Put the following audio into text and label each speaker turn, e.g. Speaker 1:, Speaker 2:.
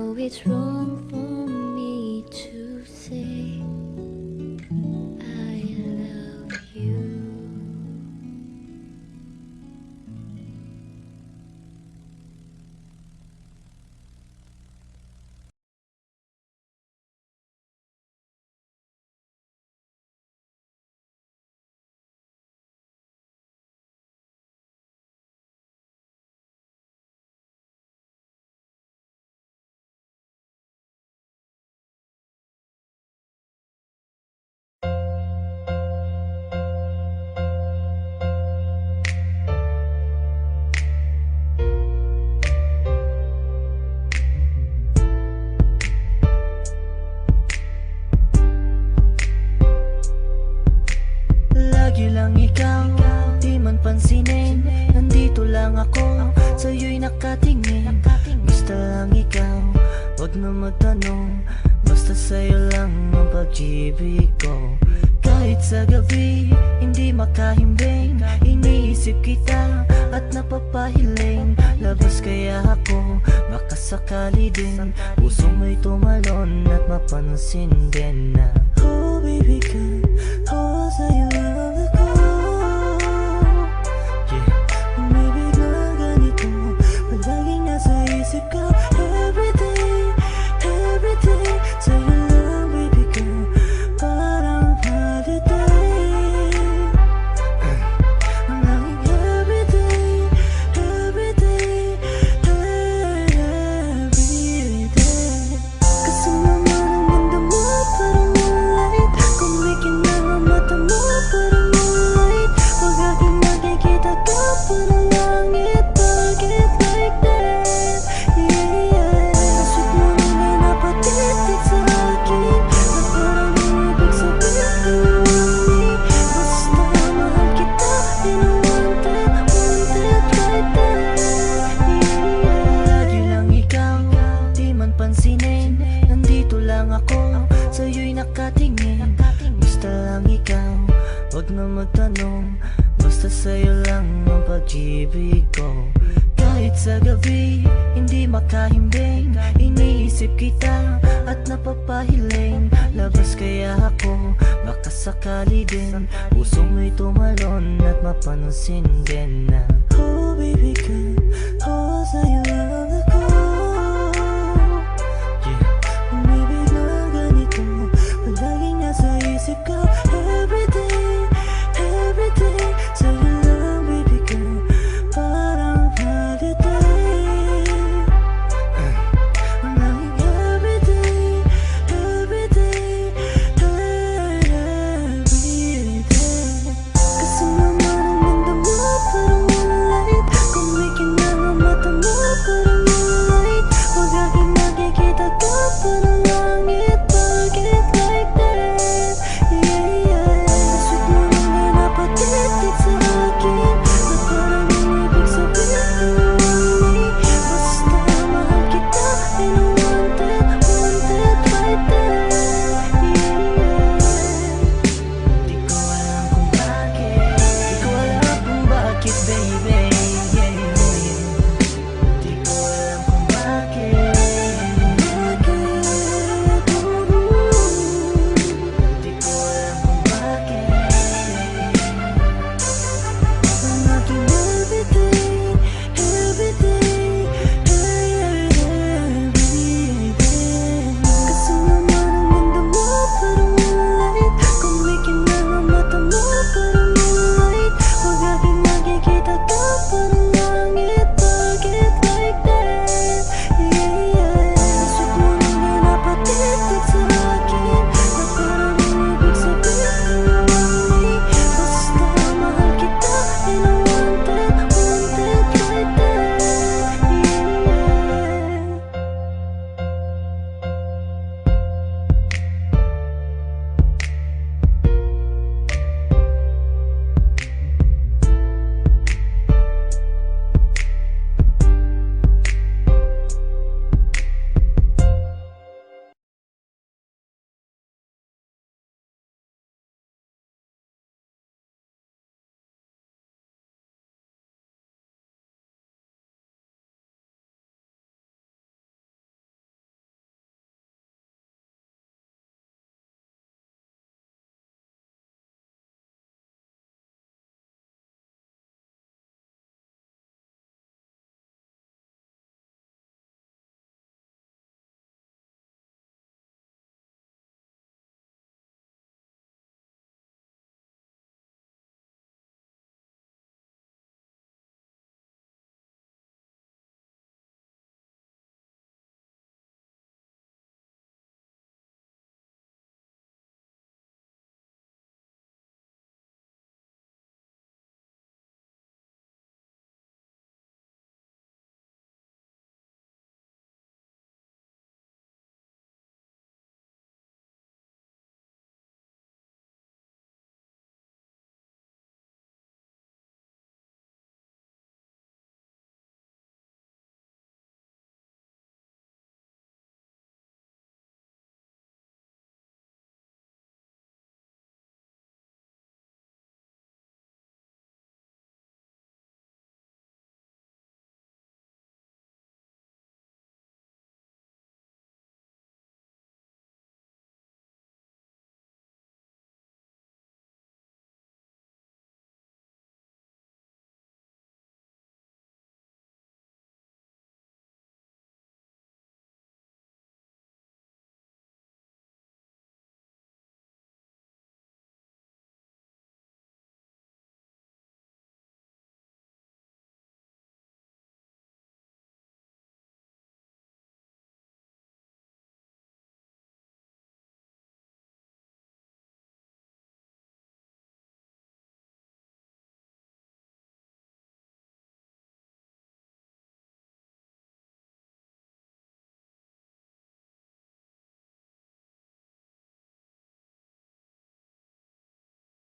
Speaker 1: know it's wrong for me to say I love you.
Speaker 2: Lagi lang ikaw, di man pansinin. Nandito lang ako, sa'yo'y nakatingin. Basta lang ikaw, wag na magtanong. Basta sa'yo lang ang pag-ibig ko. Kahit sa gabi, hindi makahimbing. Iniisip kita at napapahiling. Labas kaya ako, baka sakali din. Puso mo'y tumalon at mapansin din na oh baby girl, oh sa'yo lang ako. Yeah, umibig na ganito, palaging nasa isip ka. Everyday, everyday, sa'yo lang baby girl, parang holiday. Ang laging everyday, everyday, everyday. Kasi naman ang ganda mo, parang moonlight. Kumikinang ang mata mo, parang moonlight. Pag aking makikita ka, parang langit. Bakit like that? Yeah, yeah. Ang sweet mo nang pinapatitig sa akin, na parang umibig sabihin ni basta mahal kita, and I want it right there. Yeah, yeah. Lagi lang ikaw, di man pansinin. Nandito lang ako, sa'yo'y nakatingin. Basta lang ikaw, wag na magtanong. Basta sa'yo lang ang pag-ibig ko. Kahit sa gabi, hindi makahimbing. Iniisip kita at napapahiling. Labas kaya ako, baka sakali din. Puso mo'y tumalon at mapansin din na oh baby girl, oh sa'yo lang